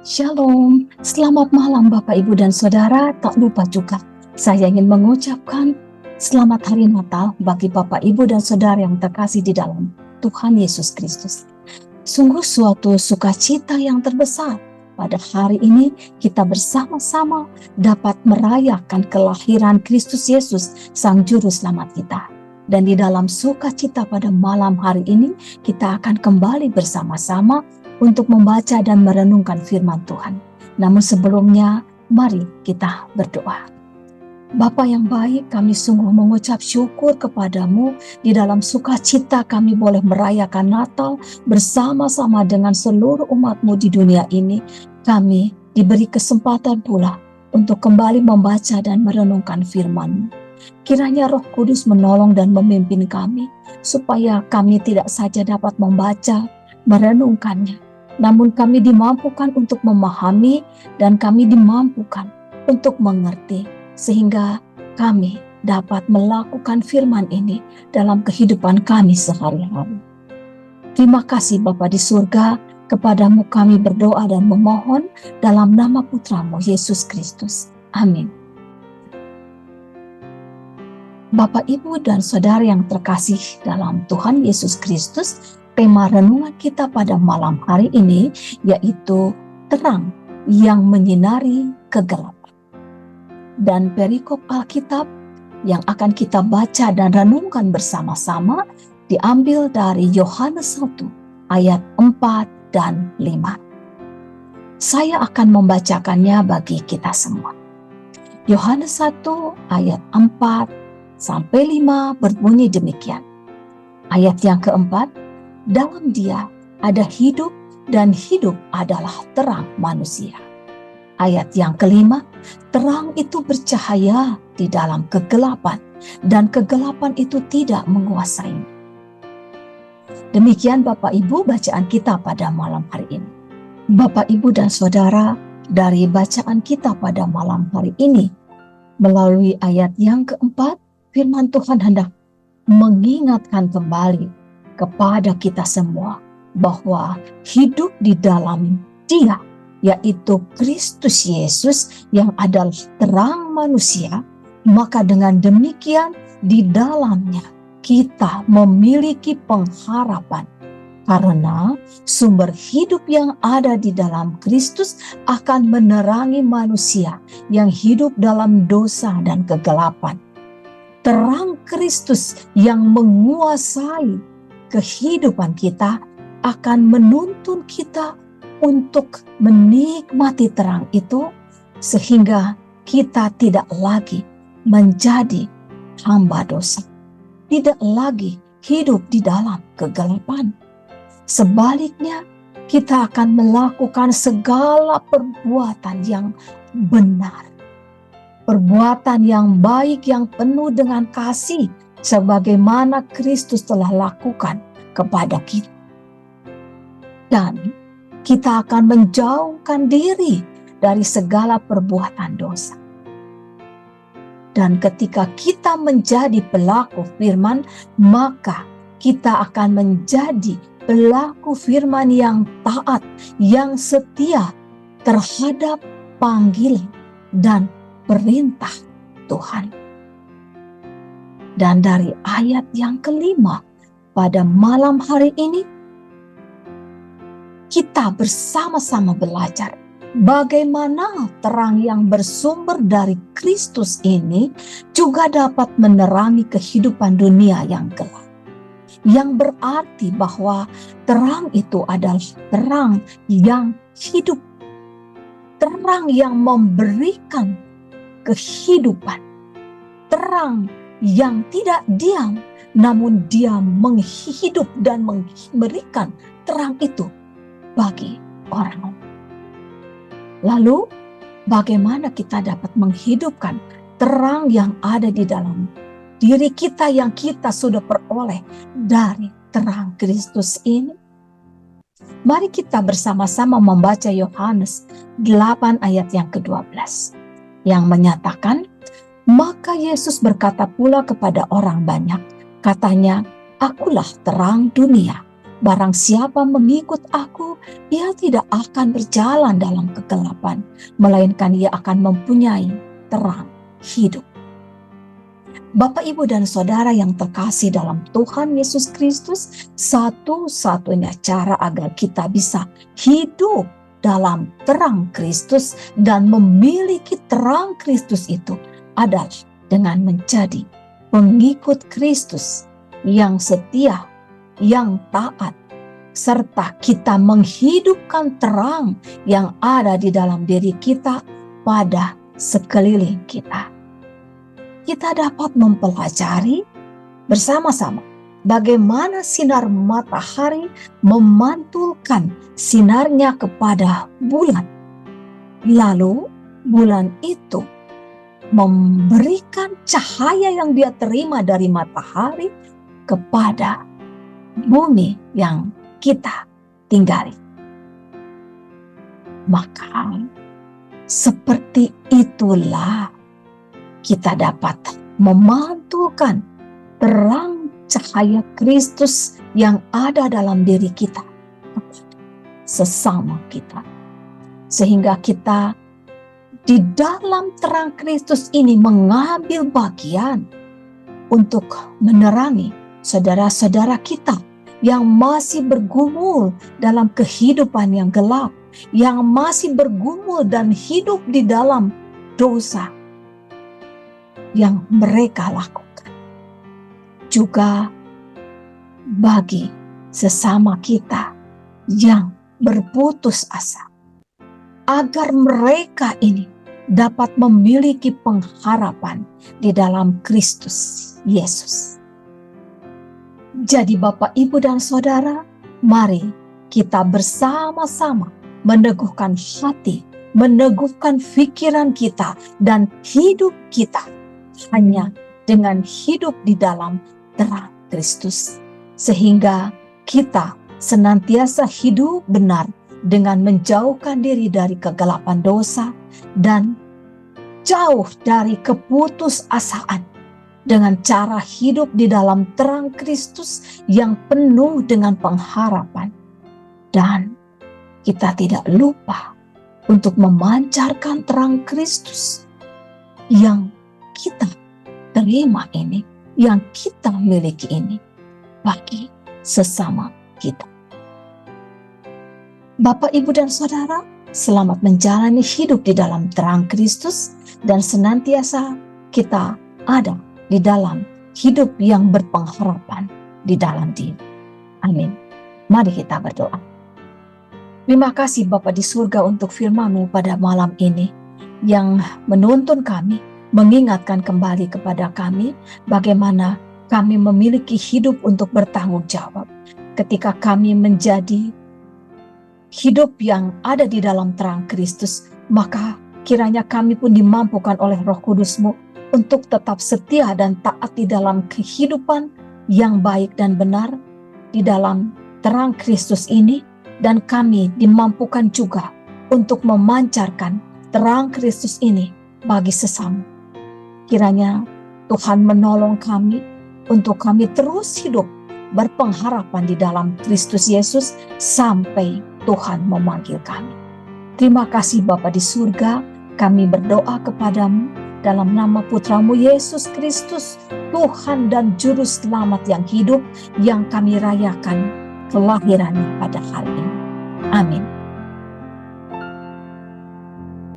Shalom, selamat malam Bapak, Ibu, dan Saudara. Tak lupa juga, saya ingin mengucapkan selamat hari Natal bagi Bapak, Ibu, dan Saudara yang terkasih di dalam Tuhan Yesus Kristus. Sungguh suatu sukacita yang terbesar pada hari ini kita bersama-sama dapat merayakan kelahiran Kristus Yesus, Sang Juru Selamat kita. Dan di dalam sukacita pada malam hari ini, kita akan kembali bersama-sama untuk membaca dan merenungkan firman Tuhan. Namun sebelumnya, mari kita berdoa. Bapa yang baik, kami sungguh mengucap syukur kepadamu. Di dalam sukacita kami boleh merayakan Natal bersama-sama dengan seluruh umatmu di dunia ini. Kami diberi kesempatan pula untuk kembali membaca dan merenungkan firman-Mu. Kiranya Roh Kudus menolong dan memimpin kami, supaya kami tidak saja dapat membaca, merenungkannya, namun kami dimampukan untuk memahami dan kami dimampukan untuk mengerti, sehingga kami dapat melakukan firman ini dalam kehidupan kami sehari-hari. Terima kasih Bapa di surga, kepadamu kami berdoa dan memohon dalam nama Putramu Yesus Kristus. Amin. Bapak, Ibu, dan Saudara yang terkasih dalam Tuhan Yesus Kristus, tema renungan kita pada malam hari ini yaitu terang yang menyinari kegelapan. Dan perikop Alkitab yang akan kita baca dan renungkan bersama-sama diambil dari Yohanes 1 ayat 4 dan 5. Saya akan membacakannya bagi kita semua. Yohanes 1 ayat 4 sampai 5 berbunyi demikian. Ayat yang keempat, dalam Dia ada hidup dan hidup adalah terang manusia. Ayat yang kelima, terang itu bercahaya di dalam kegelapan dan kegelapan itu tidak menguasainya. Demikian Bapak Ibu bacaan kita pada malam hari ini. Bapak Ibu dan Saudara, dari bacaan kita pada malam hari ini, melalui ayat yang keempat, firman Tuhan hendak mengingatkan kembali kepada kita semua bahwa hidup di dalam Dia, yaitu Kristus Yesus yang adalah terang manusia, maka dengan demikian di dalamnya kita memiliki pengharapan, karena sumber hidup yang ada di dalam Kristus akan menerangi manusia yang hidup dalam dosa dan kegelapan. Terang Kristus yang menguasai kehidupan kita akan menuntun kita untuk menikmati terang itu, sehingga kita tidak lagi menjadi hamba dosa, tidak lagi hidup di dalam kegelapan. Sebaliknya, kita akan melakukan segala perbuatan yang benar, perbuatan yang baik yang penuh dengan kasih, sebagaimana Kristus telah lakukan kepada kita. Dan kita akan menjauhkan diri dari segala perbuatan dosa. Dan ketika kita menjadi pelaku firman, maka kita akan menjadi pelaku firman yang taat, yang setia terhadap panggilan dan perintah Tuhan. Dan dari ayat yang kelima pada malam hari ini, kita bersama-sama belajar bagaimana terang yang bersumber dari Kristus ini juga dapat menerangi kehidupan dunia yang gelap. Yang berarti bahwa terang itu adalah terang yang hidup, terang yang memberikan kehidupan, terang yang tidak diam, namun dia menghidup dan memberikan terang itu bagi orang. Lalu, bagaimana kita dapat menghidupkan terang yang ada di dalam diri kita yang kita sudah peroleh dari terang Kristus ini? Mari kita bersama-sama membaca Yohanes 8 ayat yang ke-12 yang menyatakan, maka Yesus berkata pula kepada orang banyak, katanya, akulah terang dunia. Barang siapa mengikut aku, ia tidak akan berjalan dalam kegelapan, melainkan ia akan mempunyai terang hidup. Bapak, Ibu, dan Saudara yang terkasih dalam Tuhan Yesus Kristus, satu-satunya cara agar kita bisa hidup dalam terang Kristus dan memiliki terang Kristus itu adalah dengan menjadi pengikut Kristus yang setia, yang taat, serta kita menghidupkan terang yang ada di dalam diri kita pada sekeliling kita. Kita dapat mempelajari bersama-sama bagaimana sinar matahari memantulkan sinarnya kepada bulan. Lalu bulan itu memberikan cahaya yang dia terima dari matahari kepada bumi yang kita tinggali. Maka seperti itulah kita dapat memantulkan terang cahaya Kristus yang ada dalam diri kita kepada sesama kita. Sehingga kita di dalam terang Kristus ini mengambil bagian untuk menerangi saudara-saudara kita yang masih bergumul dalam kehidupan yang gelap, yang masih bergumul dan hidup di dalam dosa yang mereka lakukan. Juga bagi sesama kita yang berputus asa, agar mereka ini dapat memiliki pengharapan di dalam Kristus Yesus. Jadi Bapak, Ibu, dan Saudara, mari kita bersama-sama meneguhkan hati, meneguhkan pikiran kita dan hidup kita hanya dengan hidup di dalam terang Kristus, sehingga kita senantiasa hidup benar dengan menjauhkan diri dari kegelapan dosa dan jauh dari keputusasaan, dengan cara hidup di dalam terang Kristus yang penuh dengan pengharapan. Dan kita tidak lupa untuk memancarkan terang Kristus yang kita terima ini, yang kita miliki ini bagi sesama kita. Bapak, Ibu, dan Saudara, selamat menjalani hidup di dalam terang Kristus dan senantiasa kita ada di dalam hidup yang berpengharapan di dalam Dia. Amin. Mari kita berdoa. Terima kasih Bapa di surga untuk firman-Mu pada malam ini yang menuntun kami, mengingatkan kembali kepada kami bagaimana kami memiliki hidup untuk bertanggung jawab. Ketika kami menjadi hidup yang ada di dalam terang Kristus, maka kiranya kami pun dimampukan oleh Roh Kudus-Mu untuk tetap setia dan taat di dalam kehidupan yang baik dan benar di dalam terang Kristus ini, dan kami dimampukan juga untuk memancarkan terang Kristus ini bagi sesama. Kiranya Tuhan menolong kami untuk kami terus hidup berpengharapan di dalam Kristus Yesus sampai Tuhan memanggil kami. Terima kasih Bapa di surga, kami berdoa kepadamu dalam nama Putra-Mu Yesus Kristus, Tuhan dan Juru Selamat yang hidup, yang kami rayakan kelahirannya pada hari ini. Amin.